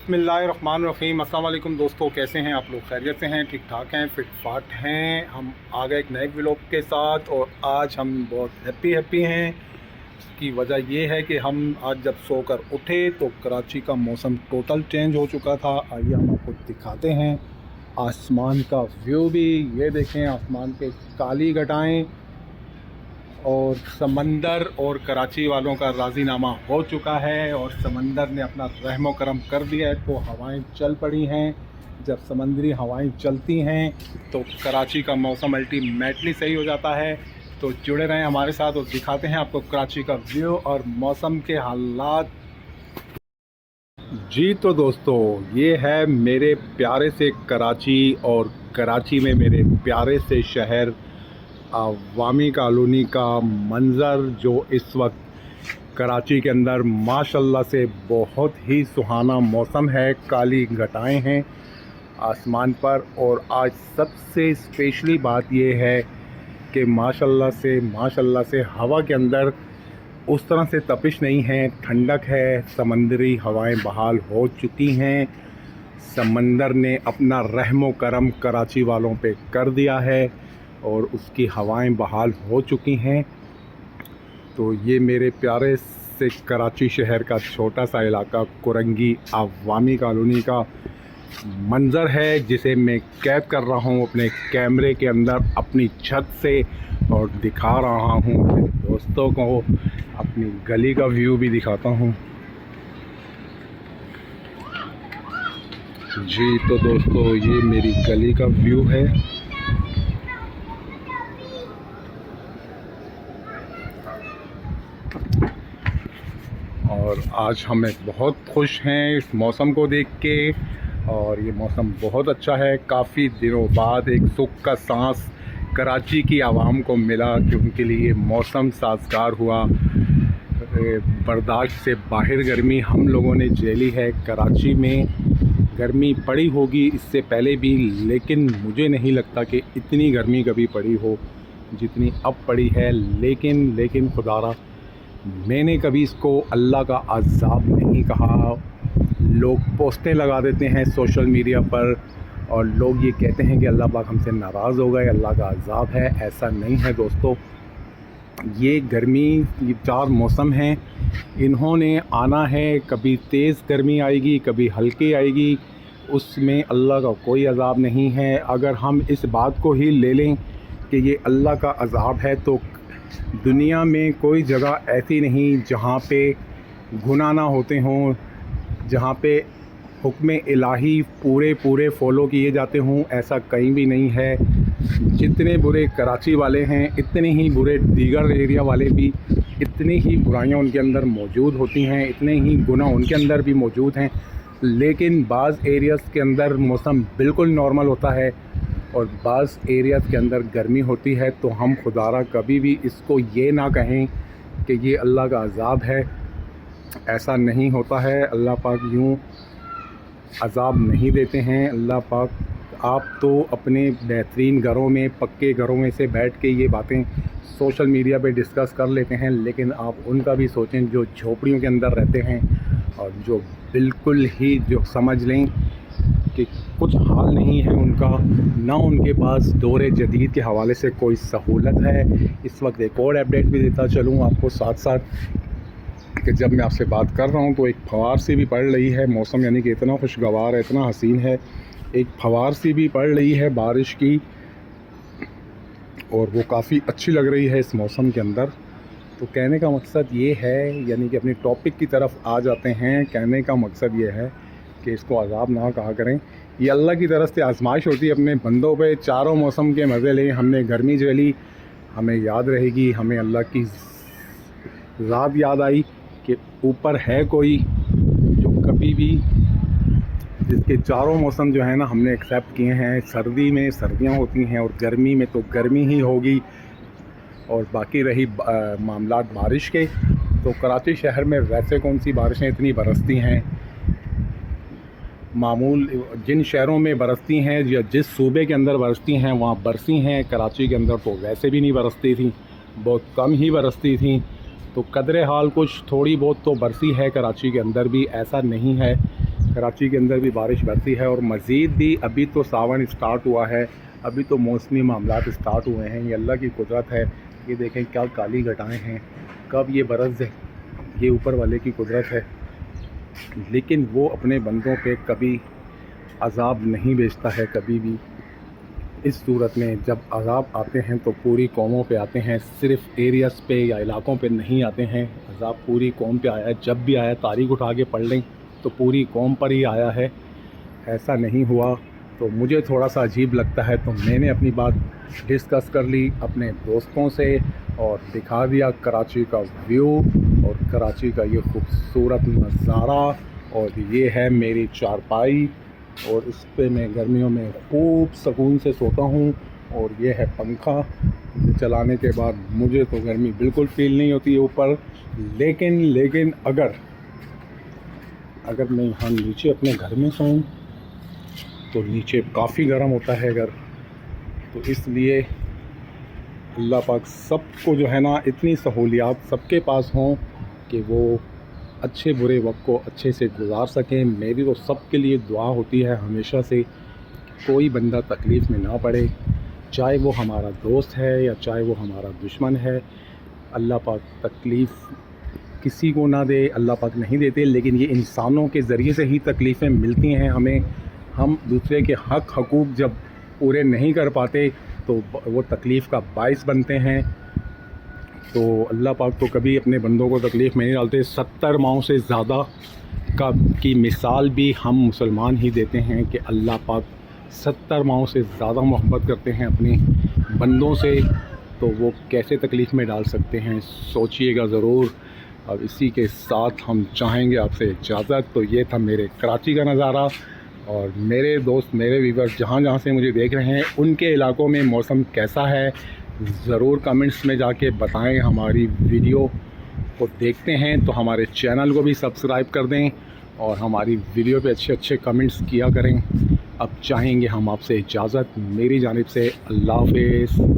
बिस्मिल्लाहिर्रहमानिर्रहीम। अस्सलाम वालेकुम दोस्तों, कैसे हैं आप लोग? खैरियत से हैं, ठीक ठाक हैं, फिट फाट हैं। हम आ गए एक नए व्लॉग के साथ और आज हम बहुत हैप्पी हैं। इसकी वजह ये है कि हम आज जब सोकर उठे तो कराची का मौसम टोटल चेंज हो चुका था। आइए हम आपको दिखाते हैं आसमान का व्यू भी। ये देखें, आसमान पे काली घटाएं और समंदर और कराची वालों का राज़ीनामा हो चुका है और समंदर ने अपना रहमो करम कर दिया है, तो हवाएं चल पड़ी हैं। जब समंदरी हवाएं चलती हैं तो कराची का मौसम अल्टीमेटली सही हो जाता है। तो जुड़े रहें हमारे साथ और दिखाते हैं आपको कराची का व्यू और मौसम के हालात। जी तो दोस्तों, ये है मेरे प्यारे से कराची और कराची में मेरे प्यारे से शहर अवामी कॉलोनी का मंज़र, जो इस वक्त कराची के अंदर माशाल्लाह से बहुत ही सुहाना मौसम है। काली घटाएं हैं आसमान पर और आज सबसे स्पेशली बात यह है कि माशाल्लाह से हवा के अंदर उस तरह से तपिश नहीं है, ठंडक है। समंदरी हवाएं बहाल हो चुकी हैं। समंदर ने अपना रहमो करम कराची वालों पे कर दिया है और उसकी हवाएं बहाल हो चुकी हैं। तो ये मेरे प्यारे से कराची शहर का छोटा सा इलाका कुरंगी अवामी कॉलोनी का मंज़र है, जिसे मैं कैद कर रहा हूँ अपने कैमरे के अंदर अपनी छत से और दिखा रहा हूँ मेरे दोस्तों को। अपनी गली का व्यू भी दिखाता हूँ। जी तो दोस्तों, ये मेरी गली का व्यू है। और आज हम बहुत खुश हैं इस मौसम को देख के, और ये मौसम बहुत अच्छा है। काफ़ी दिनों बाद एक सुख का सांस कराची की आवाम को मिला कि उनके लिए मौसम साजगार हुआ। बर्दाश्त से बाहर गर्मी हम लोगों ने झेली है। कराची में गर्मी पड़ी होगी इससे पहले भी, लेकिन मुझे नहीं लगता कि इतनी गर्मी कभी पड़ी हो जितनी अब पड़ी है। लेकिन खुदारा, मैंने कभी इसको अल्लाह का अज़ाब नहीं कहा। लोग पोस्टें लगा देते हैं सोशल मीडिया पर और लोग ये कहते हैं कि अल्लाह पाक हमसे नाराज़ हो गए, अल्लाह का अज़ाब है। ऐसा नहीं है दोस्तों। ये गर्मी, ये चार मौसम हैं, इन्होंने आना है। कभी तेज़ गर्मी आएगी, कभी हल्की आएगी, उसमें अल्लाह का कोई अज़ाब नहीं है। अगर हम इस बात को ही ले लें कि ये अल्लाह का अज़ाब है, तो दुनिया में कोई जगह ऐसी नहीं जहाँ पे गुनाह ना होते हों, जहाँ पे हुक्म इलाही पूरे फ़ॉलो किए जाते हों। ऐसा कहीं भी नहीं है। जितने बुरे कराची वाले हैं, इतने ही बुरे दीगर एरिया वाले भी, इतनी ही बुराइयां उनके अंदर मौजूद होती हैं, इतने ही गुनाह उनके अंदर भी मौजूद हैं। लेकिन बाज़ एरियाज़ के अंदर मौसम बिल्कुल नॉर्मल होता है और बाज़ एरियाज़ के अंदर गर्मी होती है। तो हम खुदारा कभी भी इसको ये ना कहें कि ये अल्लाह का अज़ाब है। ऐसा नहीं होता है। अल्लाह पाक यूँ अज़ाब नहीं देते हैं। अल्लाह पाक, आप तो अपने बेहतरीन घरों में, पक्के घरों में से बैठ के ये बातें सोशल मीडिया पे डिस्कस कर लेते हैं, लेकिन आप उनका भी सोचें जो झोपड़ियों के अंदर रहते हैं और जो बिल्कुल ही, जो समझ लें कि कुछ हाल नहीं है उनका, ना उनके पास दौरे जदीद के हवाले से कोई सहूलत है। इस वक्त एक और अपडेट भी देता चलूँ आपको साथ साथ कि जब मैं आपसे बात कर रहा हूँ तो एक फवार सी भी पड़ रही है। मौसम यानी कि इतना खुशगवार है, इतना हसीन है, एक फवार सी भी पड़ रही है बारिश की, और वो काफ़ी अच्छी लग रही है इस मौसम के अंदर। तो कहने का मकसद ये है, यानी कि अपने टॉपिक की तरफ आ जाते हैं। कहने का मकसद ये है कि इसको अज़ाब ना कहा करें। ये अल्लाह की तरफ से आजमाइश होती है अपने बंदों पे। चारों मौसम के मज़े लें। हमने गर्मी झेली, हमें याद रहेगी, हमें अल्लाह की ज़ात याद आई कि ऊपर है कोई जो कभी भी, जिसके चारों मौसम जो है ना हमने एक्सेप्ट किए हैं। सर्दी में सर्दियां होती हैं और गर्मी में तो गर्मी ही होगी। और बाकी रही मामलात बारिश के, तो कराची शहर में वैसे कौन सी बारिशें इतनी बरसती हैं। मामूल जिन शहरों में बरसती हैं या जिस सूबे के अंदर बरसती हैं वहाँ बरसी हैं। कराची के अंदर तो वैसे भी नहीं बरसती थी, बहुत कम ही बरसती थी। तो कदरे हाल कुछ थोड़ी बहुत तो बरसी है कराची के अंदर भी। ऐसा नहीं है कराची के अंदर भी बारिश बरसी है और मज़ीद भी अभी तो सावन स्टार्ट हुआ है, अभी तो मौसमी मामलात स्टार्ट हुए हैं। ये अल्लाह की कुदरत है। ये देखें क्या काली घटाएं हैं, कब ये बरस जाए, ये ऊपर वाले की कुदरत है। लेकिन वो अपने बंदों पे कभी अज़ाब नहीं भेजता है कभी भी। इस सूरत में जब अज़ाब आते हैं तो पूरी कौमों पे आते हैं, सिर्फ़ एरियाज़ पे या इलाकों पे नहीं आते हैं। अज़ाब पूरी कौम पे आया है। जब भी आया तारीख़ उठा के पढ़ लें तो पूरी कौम पर ही आया है। ऐसा नहीं हुआ तो मुझे थोड़ा सा अजीब लगता है। तो मैंने अपनी बात डिस्कस कर ली अपने दोस्तों से और दिखा दिया कराची का व्यू और कराची का ये खूबसूरत नज़ारा। और ये है मेरी चारपाई और इस पे मैं गर्मियों में खूब सुकून से सोता हूँ। और ये है पंखा, चलाने के बाद मुझे तो गर्मी बिल्कुल फ़ील नहीं होती है ऊपर। लेकिन अगर मैं यहाँ नीचे अपने घर में सोऊं तो नीचे काफ़ी गर्म होता है घर। तो इसलिए अल्लाह पाक सबको जो है ना इतनी सहूलियात सबके पास हों कि वो अच्छे बुरे वक्त को अच्छे से गुजार सकें। मेरी तो सबके लिए दुआ होती है हमेशा से, कोई बंदा तकलीफ़ में ना पड़े, चाहे वो हमारा दोस्त है या चाहे वो हमारा दुश्मन है। अल्लाह पाक तकलीफ़ किसी को ना दे, अल्लाह पाक नहीं देते। लेकिन ये इंसानों के ज़रिए से ही तकलीफ़ें मिलती हैं हमें। हम दूसरे के हकूक़ जब पूरे नहीं कर पाते तो वो तकलीफ़ का बाइस बनते हैं। तो अल्लाह पाक तो कभी अपने बंदों को तकलीफ़ में नहीं डालते। 70 माओं से ज़्यादा की मिसाल भी हम मुसलमान ही देते हैं कि अल्लाह पाक 70 माओं से ज़्यादा मोहब्बत करते हैं अपने बंदों से। तो वो कैसे तकलीफ़ में डाल सकते हैं, सोचिएगा ज़रूर। अब इसी के साथ हम चाहेंगे आपसे इजाज़त। तो ये था मेरे कराची का नज़ारा। और मेरे दोस्त, मेरे व्यूअर्स जहाँ से मुझे देख रहे हैं, उनके इलाक़ों में मौसम कैसा है ज़रूर कमेंट्स में जाके बताएं। हमारी वीडियो को देखते हैं तो हमारे चैनल को भी सब्सक्राइब कर दें और हमारी वीडियो पे अच्छे कमेंट्स किया करें। अब चाहेंगे हम आपसे इजाज़त। मेरी जानिब से अल्लाह हाफ़िज़।